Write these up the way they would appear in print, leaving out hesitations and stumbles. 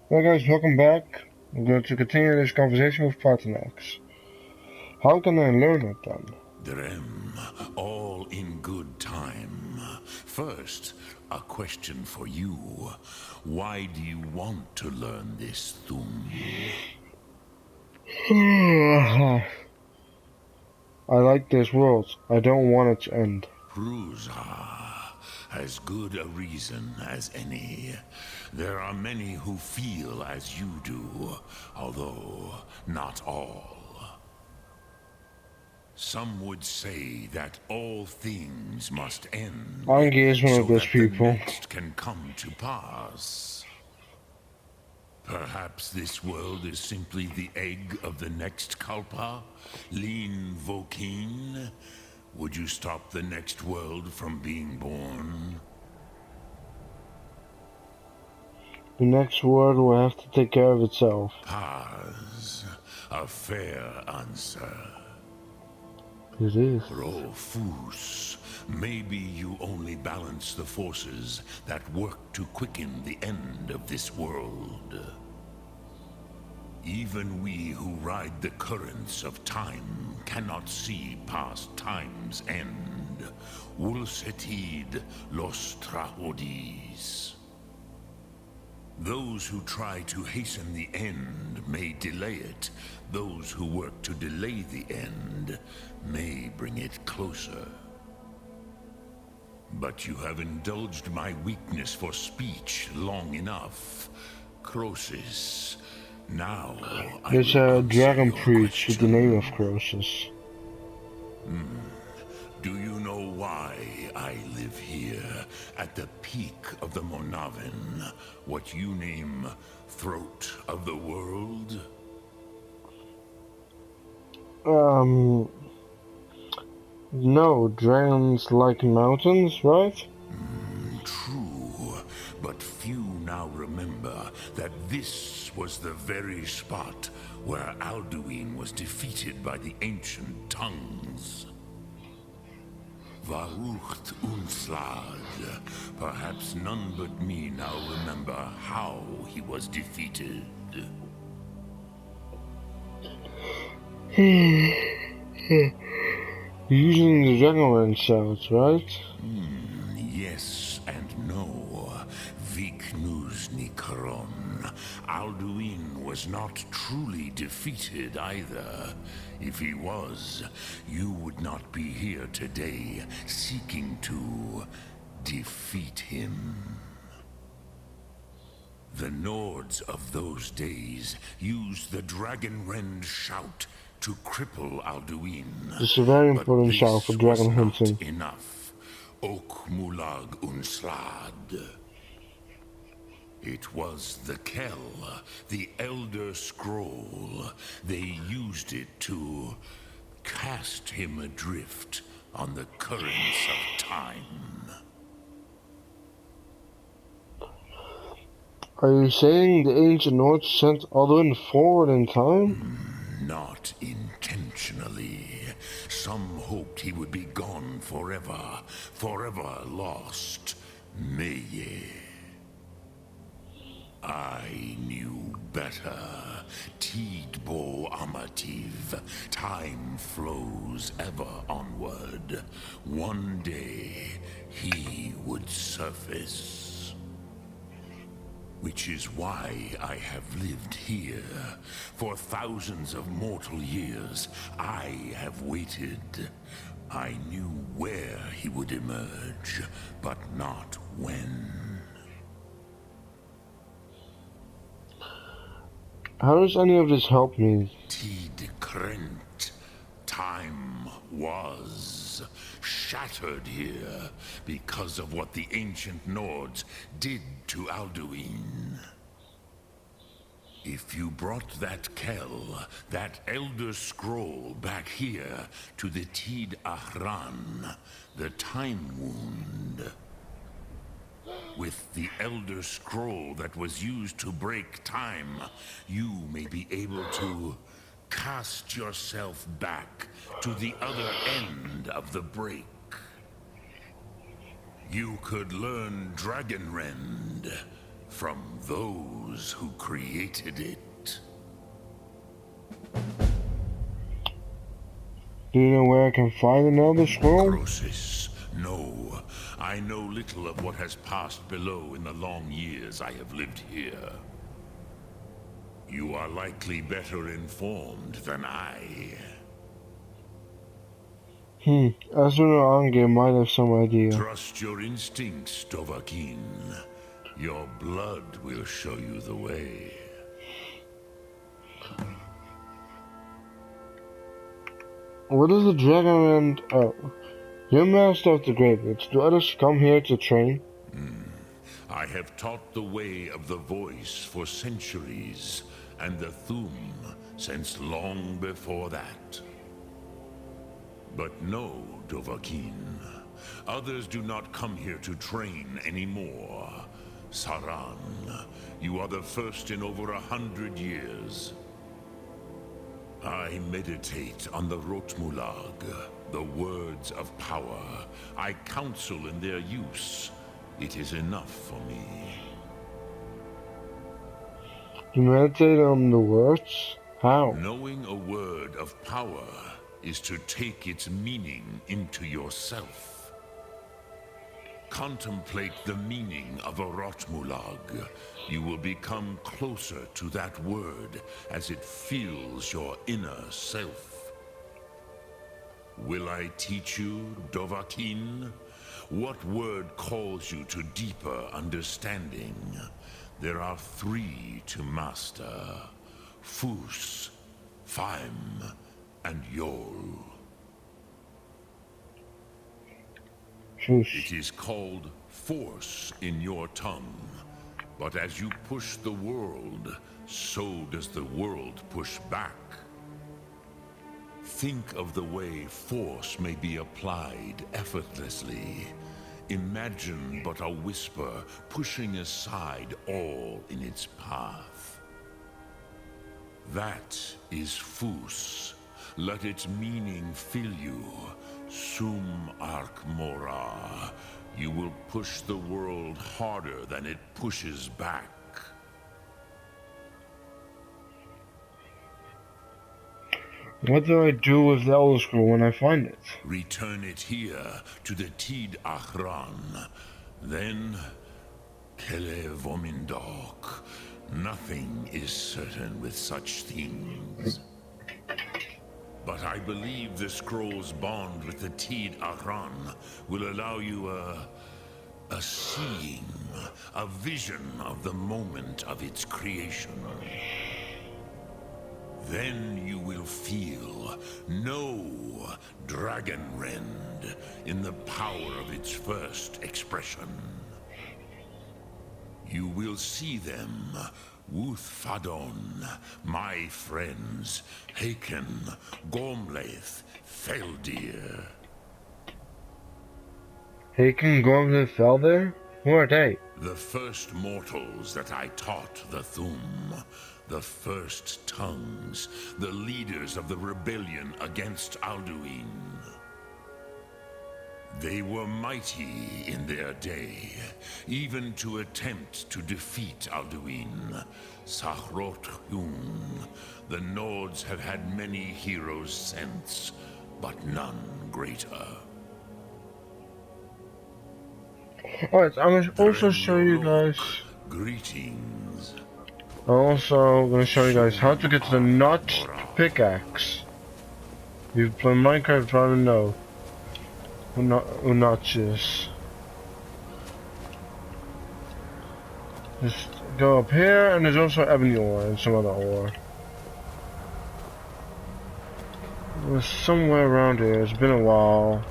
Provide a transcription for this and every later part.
Well guys, welcome back. I'm going to continue this conversation with paarthunax. How can I learn it then? Drem, all in good time. First, a question for you. Why do you want to learn this thum? I like this world. I don't want it to end. Prusa, as good a reason as any. There are many who feel as you do, although not all. Some would say that all things must end, Angie is one of so those that the people. next can come to pass. Perhaps this world is simply the egg of the next Kalpa? Lean Vokeen? Would you stop the next world from being born? The next world will have to take care of itself. Paz. A fair answer. It is. Rofus. Maybe you only balance the forces that work to quicken the end of this world. Even we who ride the currents of time cannot see past time's end. Wulsetid los trahodis. Those who try to hasten the end may delay it. Those who work to delay the end may bring it closer. But you have indulged my weakness for speech long enough. Croesus. Now, There's a dragon priest with the name of Croesus. Do you know why I live here, at the peak of the Monavin, what you name throat of the world? No, dragons like mountains, right? True, but few now remember that this was the very spot where Alduin was defeated by the ancient tongues. Varucht Unslad. Perhaps none but me now remember how he was defeated. Using the dragonland shouts, right? Yes and no. Viknus Nikron. Alduin was not truly defeated either. If he was, you would not be here today seeking to defeat him. The Nords of those days used the Dragonrend shout to cripple Alduin. This is a very But important this shout for was dragon not hunting. enough. Ok Mulag Unslad. It was the Kell, the Elder Scroll. They used it to cast him adrift on the currents of time. Are you saying the ancient Nords sent Alduin forward in time? Not intentionally. Some hoped he would be gone forever, forever lost. Meye. I knew better. Tidbo Amativ. Time flows ever onward. One day, he would surface. Which is why I have lived here. For thousands of mortal years, I have waited. I knew where he would emerge, but not when. How does any of this help me? Tid Krent. Time was shattered here because of what the ancient Nords did to Alduin. If you brought that Kell, that Elder Scroll back here to the Tid Ahran, the Time Wound, with the Elder Scroll that was used to break time, you may be able to cast yourself back to the other end of the break. You could learn Dragonrend, from those who created it. Do you know where I can find another scroll? Croesus, no. I know little of what has passed below in the long years I have lived here. You are likely better informed than I. Astronaut Ange might have some idea. Trust your instincts, Dovahkiin. Your blood will show you the way. What is the dragon and... Oh. You're master of the Great. Do others come here to train? I have taught the way of the voice for centuries, and the Thum since long before that. But no, Dovahkiin. Others do not come here to train anymore. Saran, you are the first in over 100 years. I meditate on the Rotmulag, the words of power. I counsel in their use. It is enough for me. You meditate on the words? How? Knowing a word of power is to take its meaning into yourself. Contemplate the meaning of a Rotmulag. You will become closer to that word as it fills your inner self. Will I teach you, Dovahkiin? What word calls you to deeper understanding? There are 3 to master: Fus, Faim, and Yol. It is called force in your tongue, but as you push the world, so does the world push back. Think of the way force may be applied effortlessly. Imagine but a whisper pushing aside all in its path. That is Fus. Let its meaning fill you. Sum Ark Mora. You will push the world harder than it pushes back. What do I do with the Elder Scroll when I find it? Return it here to the Tid Ahran. Then, Kele Vomindok. Nothing is certain with such things. But I believe the scroll's bond with the Tid Ahran will allow you a seeing, a vision of the moment of its creation. Then you will feel, know Dragonrend in the power of its first expression. You will see them, Wuthfadon, my friends, Haken, Gormlaith, Feldir. Haken, Gormlaith, Feldir? Who are they? The first mortals that I taught the Thum. The first tongues, the leaders of the rebellion against Alduin. They were mighty in their day, even to attempt to defeat Alduin. Sahrot-Hun. The Nords have had many heroes since, but none greater. Alright, I'm going to also show you guys... Greetings. I'm also going to show you guys how to get to the notched pickaxe. If you play Minecraft, you probably know who notches. Just go up here, and there's also ebony ore and some other ore. It was somewhere around here. It's been a while.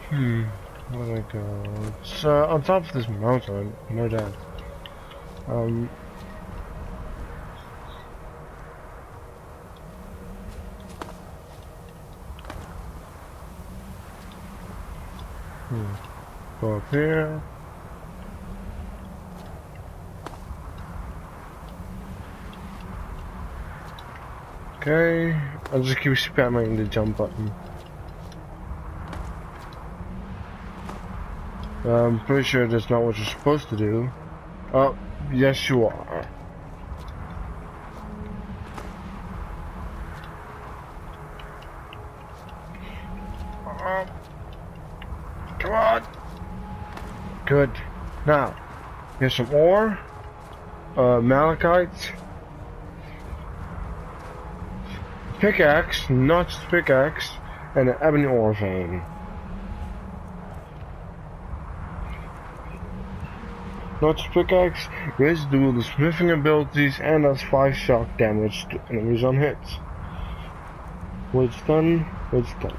Where do I go? It's on top of this mountain, no doubt. Go up here. Okay, I'll just keep spamming the jump button. I'm pretty sure that's not what you're supposed to do. Oh, yes you are. Come on. Good. Now, here's some ore. Malachite. Pickaxe, notched pickaxe, and an ebony ore vein. Notched pickaxe raises the smithing abilities and does 5 shock damage to enemies on hits. When it's done, it's done.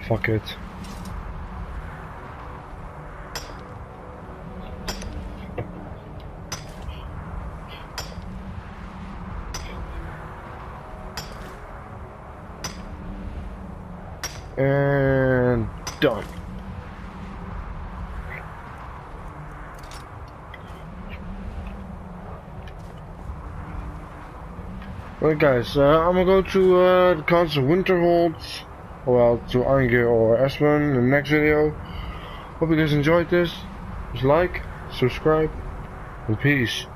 Fuck it. And done. Alright guys, I'm gonna go to the Council of Winterholds, well, to Anger or Esmond in the next video. Hope you guys enjoyed this. Just like, subscribe, and peace.